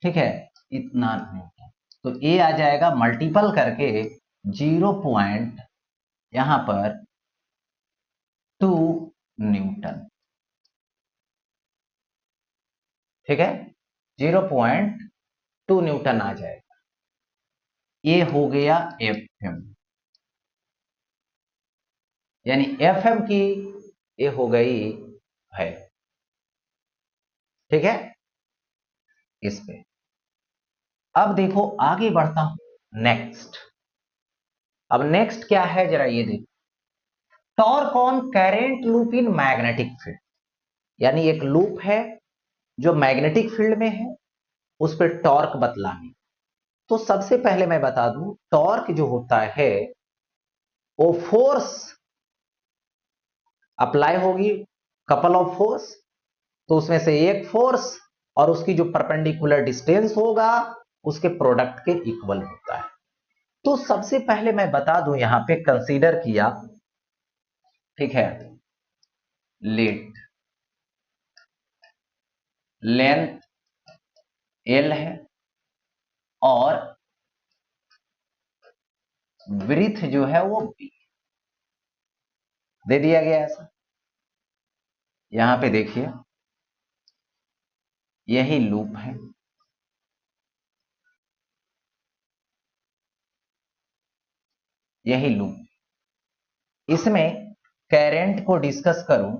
ठीक है, इतना नहीं, तो ए आ जाएगा मल्टीपल करके 0. यहां पर 2 न्यूटन, ठीक है, 0.2 न्यूटन आ जाएगा। ये हो गया एफ एम, यानी एफ एम की ये हो गई है, ठीक है, इस पे। अब देखो आगे बढ़ता हूं नेक्स्ट। अब नेक्स्ट क्या है जरा ये देखो, torque on current loop in magnetic field, यानी एक लूप है जो मैग्नेटिक फील्ड में है, उस पर टॉर्क बतलानी। तो सबसे पहले मैं बता दूं टॉर्क जो होता है वो फोर्स अप्लाई होगी, कपल ऑफ फोर्स, तो उसमें से एक फोर्स और उसकी जो परपेंडिकुलर डिस्टेंस होगा उसके प्रोडक्ट के इक्वल होता है। तो सबसे पहले मैं बता दूं यहां पे कंसीडर किया, ठीक है, लेट लेंथ एल है और ब्रीथ जो है वो बी दे दिया गया ऐसा। यहां पे देखिए यही लूप है, यही लूप, इसमें करंट को डिस्कस करूं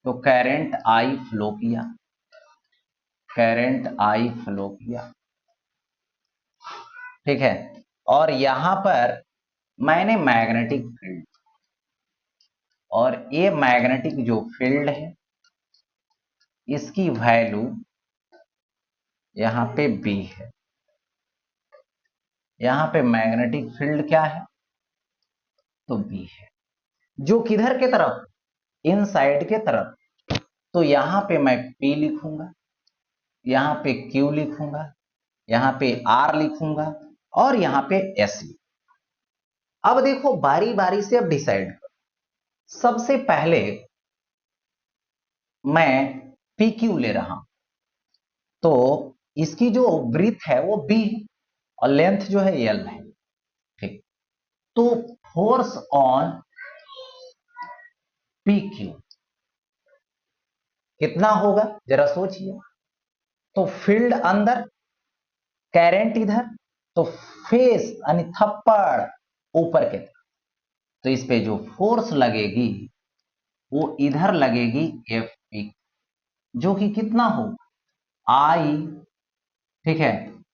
तो करंट आई फ्लो किया, करंट आई फ्लो किया, ठीक है, और यहां पर मैंने मैग्नेटिक फील्ड, और ये मैग्नेटिक जो फील्ड है इसकी वैल्यू यहां पे बी है, यहां पे मैग्नेटिक फील्ड क्या है तो बी है, जो किधर के तरफ, इनसाइड के तरफ, तो यहां पे मैं P लिखूंगा, यहां पे Q लिखूंगा, यहां पे R लिखूंगा और यहां पे S लिखूंगा। अब देखो बारी बारी से अब डिसाइड करो, सबसे पहले मैं PQ ले रहा हूं, तो इसकी जो ब्रीथ है वो B है और लेंथ जो है L है, ठीक, तो फोर्स ऑन PQ कितना होगा जरा सोचिए, तो फील्ड अंदर, करंट इधर, तो फेस यानी थप्पड़ ऊपर के तरफ, तो इस पे जो फोर्स लगेगी वो इधर लगेगी एफ पी, जो कि कितना होगा आई, ठीक है,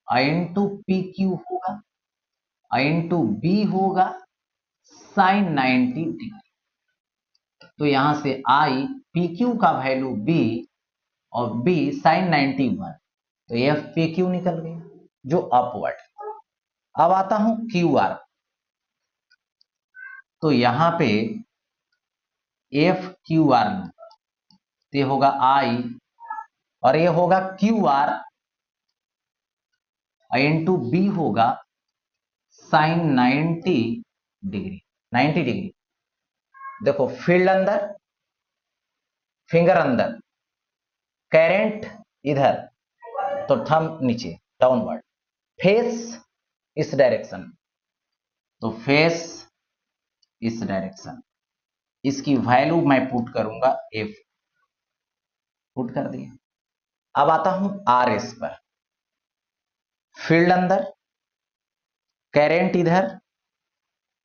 आई इंटू पी क्यू होगा, आई इंटू बी होगा साइन 90 डिग्री, तो यहां से आई पी क्यू का वैल्यू बी और बी साइन 91, तो एफ पी क्यू निकल गया जो अपवर्ड। अब आता हूं क्यू आर, तो यहां पे एफ क्यू आर लूंगा, तो ये होगा आई और ये होगा क्यू आर इंटू बी होगा साइन 90 डिग्री। 90 डिग्री। देखो फील्ड अंदर, फिंगर अंदर, करंट इधर, तो थंब नीचे डाउनवर्ड, फेस इस डायरेक्शन, तो फेस इस डायरेक्शन। इसकी वैल्यू मैं पुट करूंगा एफ, पुट कर दिया। अब आता हूं आर एस पर, फील्ड अंदर, करंट इधर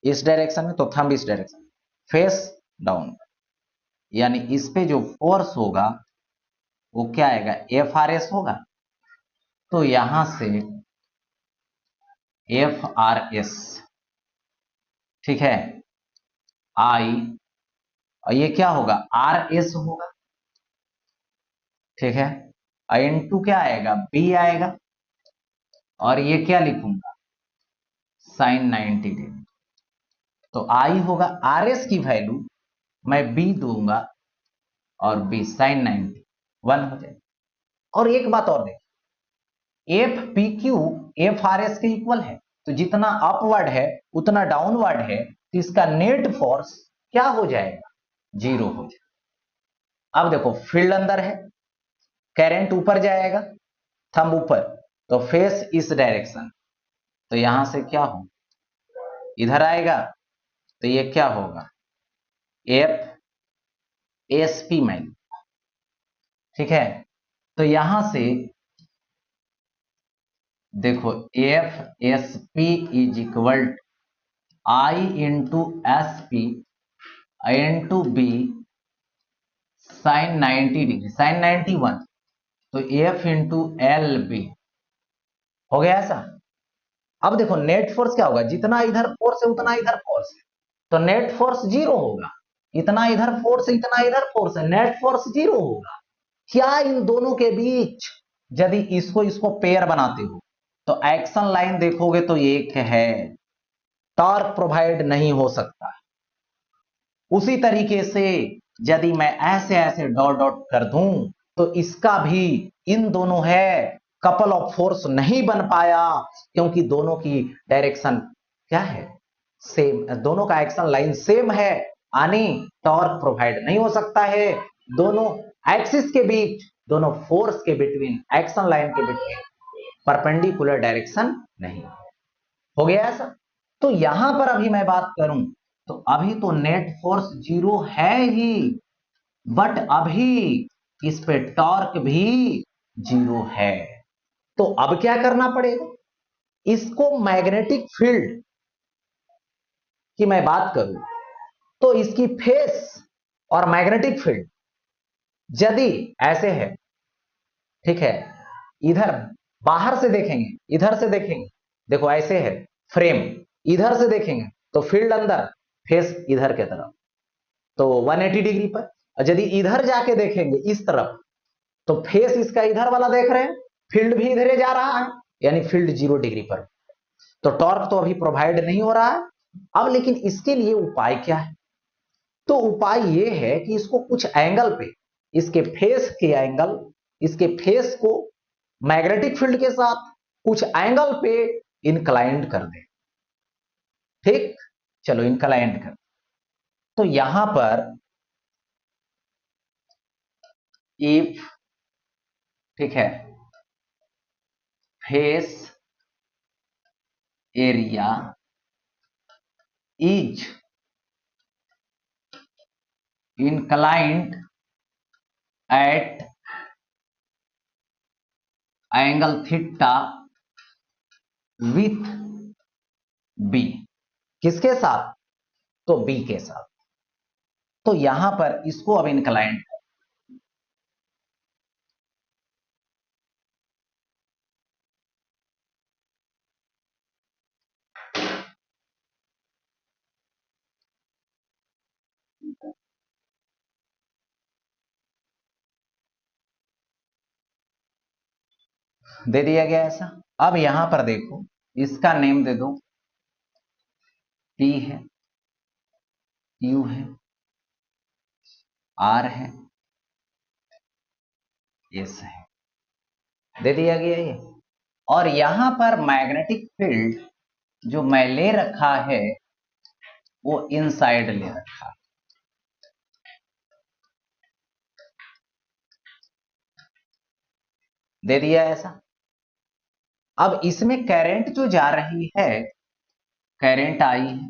इस डायरेक्शन में, तो थंब इस डायरेक्शन, फेस डाउन, यानी इस पे जो फोर्स होगा वो क्या आएगा, एफ आर एस होगा। तो यहां से एफ आर एस, ठीक है, आई, और ये क्या होगा, आर एस होगा, ठीक है, इंटू क्या आएगा, बी आएगा, और ये क्या लिखूंगा, साइन 90 डिग्री। तो आई होगा, आर एस की वैल्यू मैं बी दूंगा और बी साइन 90 1 हो जाएगा। और एक बात और देखिए, F P Q F R S के इक्वल है, तो जितना अपवर्ड है उतना डाउनवर्ड है, तो इसका नेट फोर्स क्या हो जाएगा, 0 हो जाएगा। अब देखो फील्ड अंदर है, करंट ऊपर जाएगा, थंब ऊपर, तो फेस इस डायरेक्शन, तो यहां से क्या हो, इधर आएगा, तो ये क्या होगा, एफ एस पी मैन, ठीक है। तो यहां से देखो F S P is equal I into S P into B sine 90 degree, sine 91, तो एफ इंटू एल बी हो गया ऐसा। अब देखो नेट फोर्स क्या होगा, जितना इधर फोर्स है उतना इधर फोर्स है, तो नेट फोर्स 0 होगा। इतना इधर फोर्स है, इतना इधर फोर्स है, नेट फोर्स 0 होगा। क्या इन दोनों के बीच यदि इसको इसको पेयर बनाते हो तो एक्शन लाइन देखोगे तो एक है, टॉर्क प्रोवाइड नहीं हो सकता। उसी तरीके से यदि मैं ऐसे ऐसे डॉट डॉट कर दूं तो इसका भी इन दोनों है, कपल ऑफ फोर्स नहीं बन पाया, क्योंकि दोनों की डायरेक्शन क्या है, सेम, दोनों का एक्शन लाइन सेम है, यानी टॉर्क प्रोवाइड नहीं हो सकता है। दोनों एक्सिस के बीच, दोनों फोर्स के बिटवीन, एक्शन लाइन के बिटवीन परपेंडिकुलर डायरेक्शन नहीं। हो गया ऐसा। तो यहां पर अभी मैं बात करूं तो अभी तो नेट फोर्स 0 है ही, बट अभी इस पे टॉर्क भी 0 है। तो अब क्या करना पड़ेगा, इसको मैग्नेटिक फील्ड की मैं बात करूं तो इसकी फेस और मैग्नेटिक फील्ड यदि ऐसे है, ठीक है, इधर बाहर से देखेंगे, इधर से देखेंगे, देखो ऐसे है फ्रेम, इधर से देखेंगे तो फील्ड अंदर, फेस इधर के तरफ, तो 180 डिग्री पर। और यदि इधर जाके देखेंगे इस तरफ, तो फेस इसका इधर वाला देख रहे हैं, फील्ड भी इधर जा रहा है, यानी फील्ड 0 डिग्री पर। तो टॉर्क तो अभी प्रोवाइड नहीं हो रहा है। अब लेकिन इसके लिए उपाय क्या है, तो उपाय ये है कि इसको कुछ एंगल पे, इसके फेस के एंगल, इसके फेस को मैग्नेटिक फील्ड के साथ कुछ एंगल पे इंक्लाइंड कर दे, ठीक, चलो इंक्लाइंड कर। तो यहां पर इफ, ठीक है, face area is inclined at angle theta with B, किसके साथ, तो बी के साथ। तो यहां पर इसको अब इंक्लाइंड दे दिया गया ऐसा। अब यहां पर देखो, इसका नेम दे दो पी है, यू है, आर है, एस है, दे दिया गया ये। और यहां पर मैग्नेटिक फील्ड जो मैं ले रखा है वो इनसाइड ले रखा है। दे दिया ऐसा। अब इसमें करंट जो जा रही है, करंट आई है,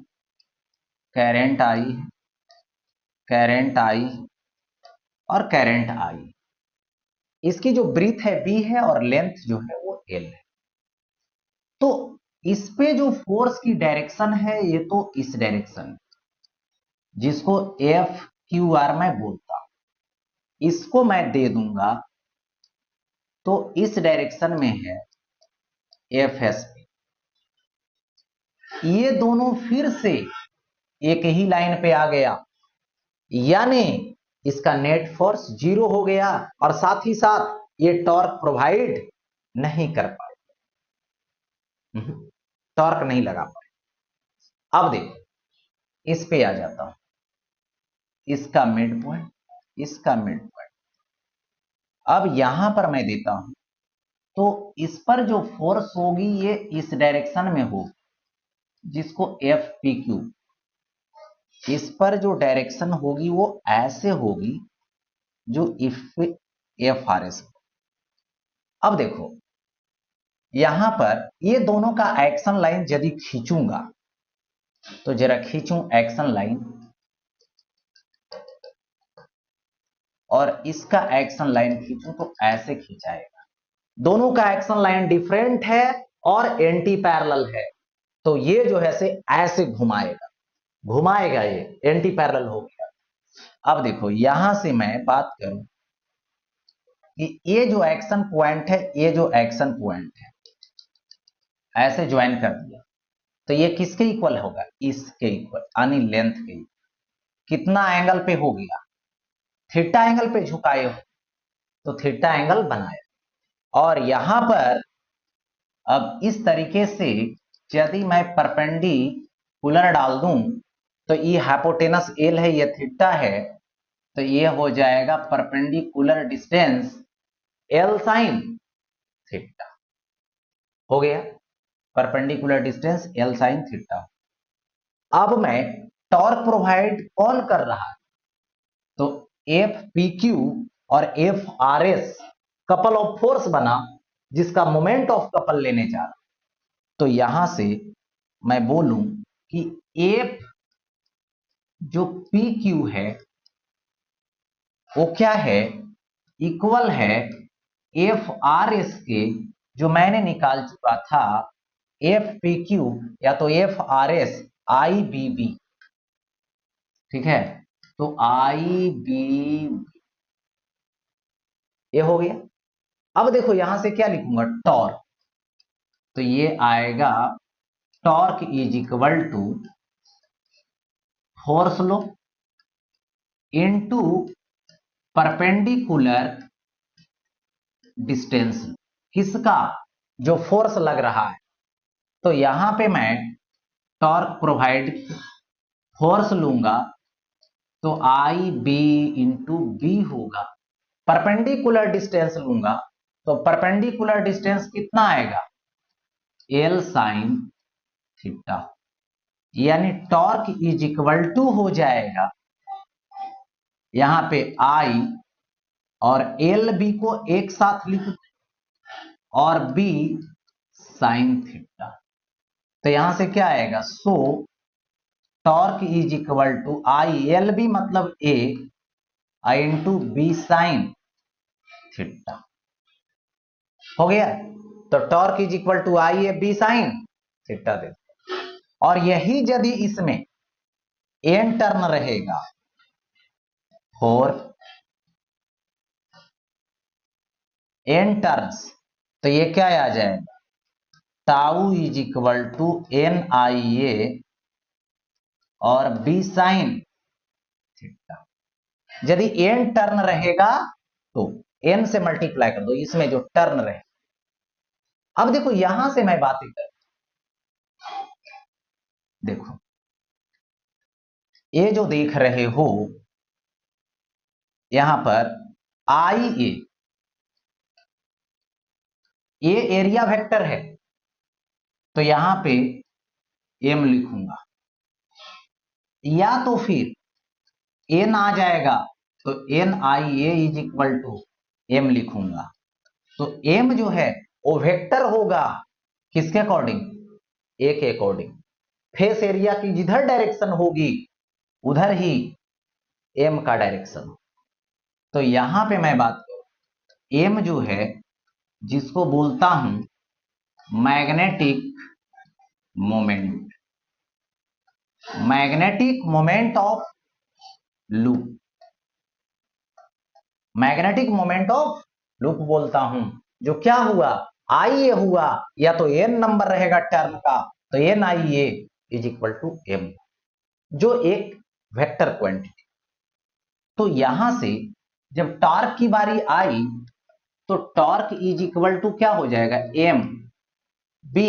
करंट आई है, करंट आई और करंट आई। इसकी जो ब्रीथ है बी है और लेंथ जो है वो एल है। तो इस पे जो फोर्स की डायरेक्शन है ये तो इस डायरेक्शन, जिसको एफ क्यू आर मैं बोलता हूं, इसको मैं दे दूंगा तो इस डायरेक्शन में है एफ एस पी। ये दोनों फिर से एक ही लाइन पे आ गया, यानी इसका नेट फोर्स 0 हो गया और साथ ही साथ ये टॉर्क प्रोवाइड नहीं कर पाए, टॉर्क नहीं लगा पाए। अब देखो इस पे आ जाता हूं, इसका मिड पॉइंट, इसका मिड पॉइंट। अब यहां पर मैं देता हूं तो इस पर जो फोर्स होगी ये इस डायरेक्शन में होगी, जिसको एफ पी क्यू। इस पर जो डायरेक्शन होगी वो ऐसे होगी जो इफ एफ आर एस। अब देखो यहां पर ये दोनों का एक्शन लाइन यदि खींचूंगा तो जरा खींचूं एक्शन लाइन, और इसका एक्शन लाइन खींचूं तो ऐसे खींचाएगा। दोनों का एक्शन लाइन डिफरेंट है और एंटी पैरेलल है, तो ये जो है से ऐसे घुमाएगा, घुमाएगा, ये एंटी पैरेलल हो गया। अब देखो यहां से मैं बात करूं कि ये जो एक्शन पॉइंट है, ये जो एक्शन पॉइंट है ऐसे ज्वाइन कर दिया तो ये किसके इक्वल होगा, इसके इक्वल, यानी लेंथ के। कितना एंगल पे हो गया, थीटा एंगल पे झुकाए हो तो थीटा एंगल बनाया। और यहां पर अब इस तरीके से यदि मैं परपेंडिकुलर डाल दूं तो ये हाइपोटेनस एल है, ये थीटा है, तो ये हो जाएगा perpendicular distance L sine theta. हो गया perpendicular distance L sine theta. अब मैं टॉर्क प्रोवाइड कौन कर रहा है, तो एफ पी क्यू और F R S couple of force बना, जिसका मोमेंट ऑफ कपल लेने जा रहा। तो यहां से मैं बोलूं कि एफ जो पी क्यू है वो क्या है, इक्वल है एफ आर एस के, जो मैंने निकाल चुका था एफ पी क्यू या तो F R S I B B. ठीक है, तो आई बी ये हो गया। अब देखो यहां से क्या लिखूंगा, टॉर्क, तो ये आएगा torque is equal to force लो इनटू परपेंडिकुलर डिस्टेंस। किसका, जो फोर्स लग रहा है। तो यहां पे मैं टॉर्क प्रोवाइड फोर्स लूंगा तो आई बी इंटू बी होगा। परपेंडिकुलर डिस्टेंस लूंगा तो परपेंडिकुलर डिस्टेंस कितना आएगा, एल साइन थीटा। यानी टॉर्क इज इक्वल टू हो जाएगा यहां पे आई और एल बी को एक साथ लिख और बी साइन थीटा। तो यहां से क्या आएगा, so torque is equal to I L B मतलब A I into B sine theta. हो गया, तो torque is equal to I A B sine theta दे। और यही यदि इसमें एन टर्न रहेगा फोर एन टर्न्स, तो ये क्या आ जाएगा, tau is equal to N I A और बी साइन थीटा। यदि एन टर्न रहेगा तो एन से मल्टीप्लाई कर दो, इसमें जो टर्न रहे। अब देखो यहां से मैं बातें कर, देखो ये जो देख रहे हो यहां पर IA, ये एरिया वेक्टर है, तो यहां पे M लिखूंगा, या तो फिर N आ जाएगा तो NIA is equal to M लिखूंगा। तो M जो है वो वेक्टर होगा किसके अकॉर्डिंग, A के अकॉर्डिंग। फेस एरिया की जिधर डायरेक्शन होगी उधर ही M का डायरेक्शन। तो यहां पे मैं बात करूं, M जो है जिसको बोलता हूं magnetic moment, magnetic moment of loop, magnetic moment of loop बोलता हूं। जो क्या हुआ, IA हुआ, या तो N नंबर रहेगा टर्म का, तो NIA is equal to M, जो एक वेक्टर क्वांटिटी। तो यहां से जब टॉर्क की बारी आई तो टॉर्क इज इक्वल टू क्या हो जाएगा, M B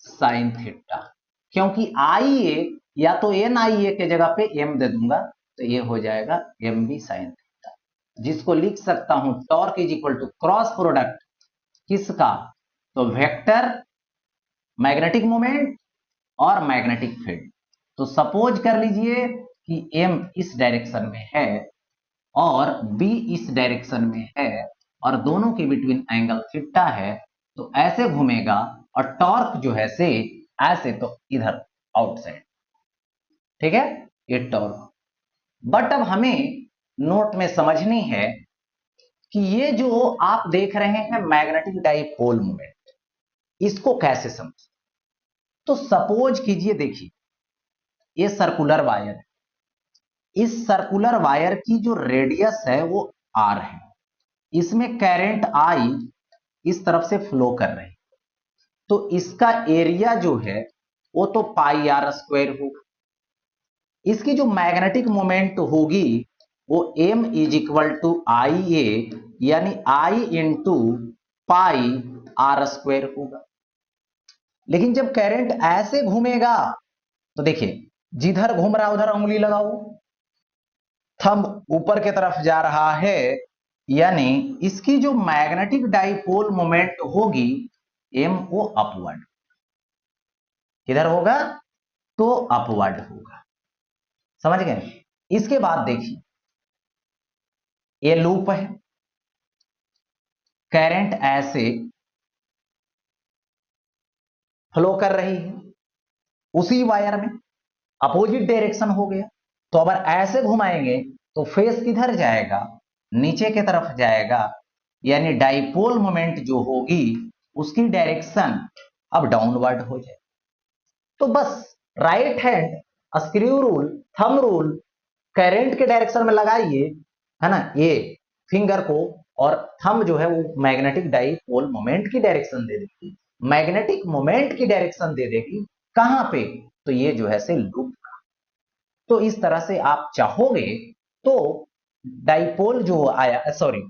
साइन थीटा, क्योंकि IA या तो NIA के जगह पे M दे दूंगा, तो ये हो जाएगा MB साइन थीटा, जिसको लिख सकता हूं torque is equal to cross product किसका, तो वेक्टर मैग्नेटिक मोमेंट और मैग्नेटिक फील्ड। तो सपोज कर लीजिए कि M इस डायरेक्शन में है और B इस डायरेक्शन में है और दोनों के बिटवीन एंगल थीटा है, तो ऐसे घूमेगा और टॉर्क जो है से ऐसे, तो इधर आउटसाइड, ठीक है, ये टॉर्क। बट अब हमें नोट में समझनी है कि ये जो आप देख रहे हैं मैग्नेटिक डाइपोल मोमेंट, इसको कैसे समझ। तो सपोज कीजिए, देखिए ये सर्कुलर वायर है, इस सर्कुलर वायर की जो रेडियस है वो R है, इसमें करंट I इस तरफ से फ्लो कर रही है, तो इसका एरिया जो है वो तो पाई R स्क्वायर होगा। इसकी जो मैग्नेटिक मोमेंट होगी वो M is equal to IA, यानी I into pi R square होगा। लेकिन जब करंट ऐसे घूमेगा तो देखिए जिधर घूम रहा है उधर उंगली लगाओ, थंब ऊपर की तरफ जा रहा है, यानी इसकी जो मैग्नेटिक डाइपोल मोमेंट होगी M वो अपवर्ड, किधर होगा, तो अपवर्ड होगा। समझ गए। इसके बाद देखिए ये लूप है, करंट ऐसे फ्लो कर रही है उसी वायर में, अपोजिट डायरेक्शन हो गया, तो अगर ऐसे घुमाएंगे तो फेस किधर जाएगा, नीचे की तरफ जाएगा, यानी डाइपोल मोमेंट जो होगी उसकी डायरेक्शन अब डाउनवर्ड हो जाए। तो बस right hand screw rule, thumb rule current के डायरेक्शन में लगाइए, है ना, ये फिंगर को, और थंब जो है वो मैग्नेटिक डाइपोल मोमेंट की डायरेक्शन दे देगी, मैग्नेटिक मोमेंट की डायरेक्शन दे देगी कहां पे, तो ये जो है से लूप का। तो इस तरह से आप चाहोगे तो डाइपोल जो आया, सॉरी,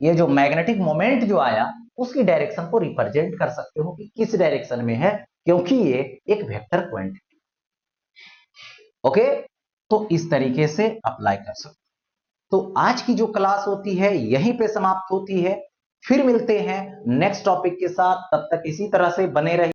ये जो मैग्नेटिक मोमेंट जो आया उसकी डायरेक्शन को रिप्रेजेंट कर सकते हो कि किस डायरेक्शन में है, क्योंकि ये एक वेक्टर क्वांटिटी। ओके, तो इस तरीके से अप्लाई कर सकते। तो आज की जो क्लास होती है यहीं पे समाप्त होती है, फिर मिलते हैं नेक्स्ट टॉपिक के साथ, तब तक इसी तरह से बने रहिए।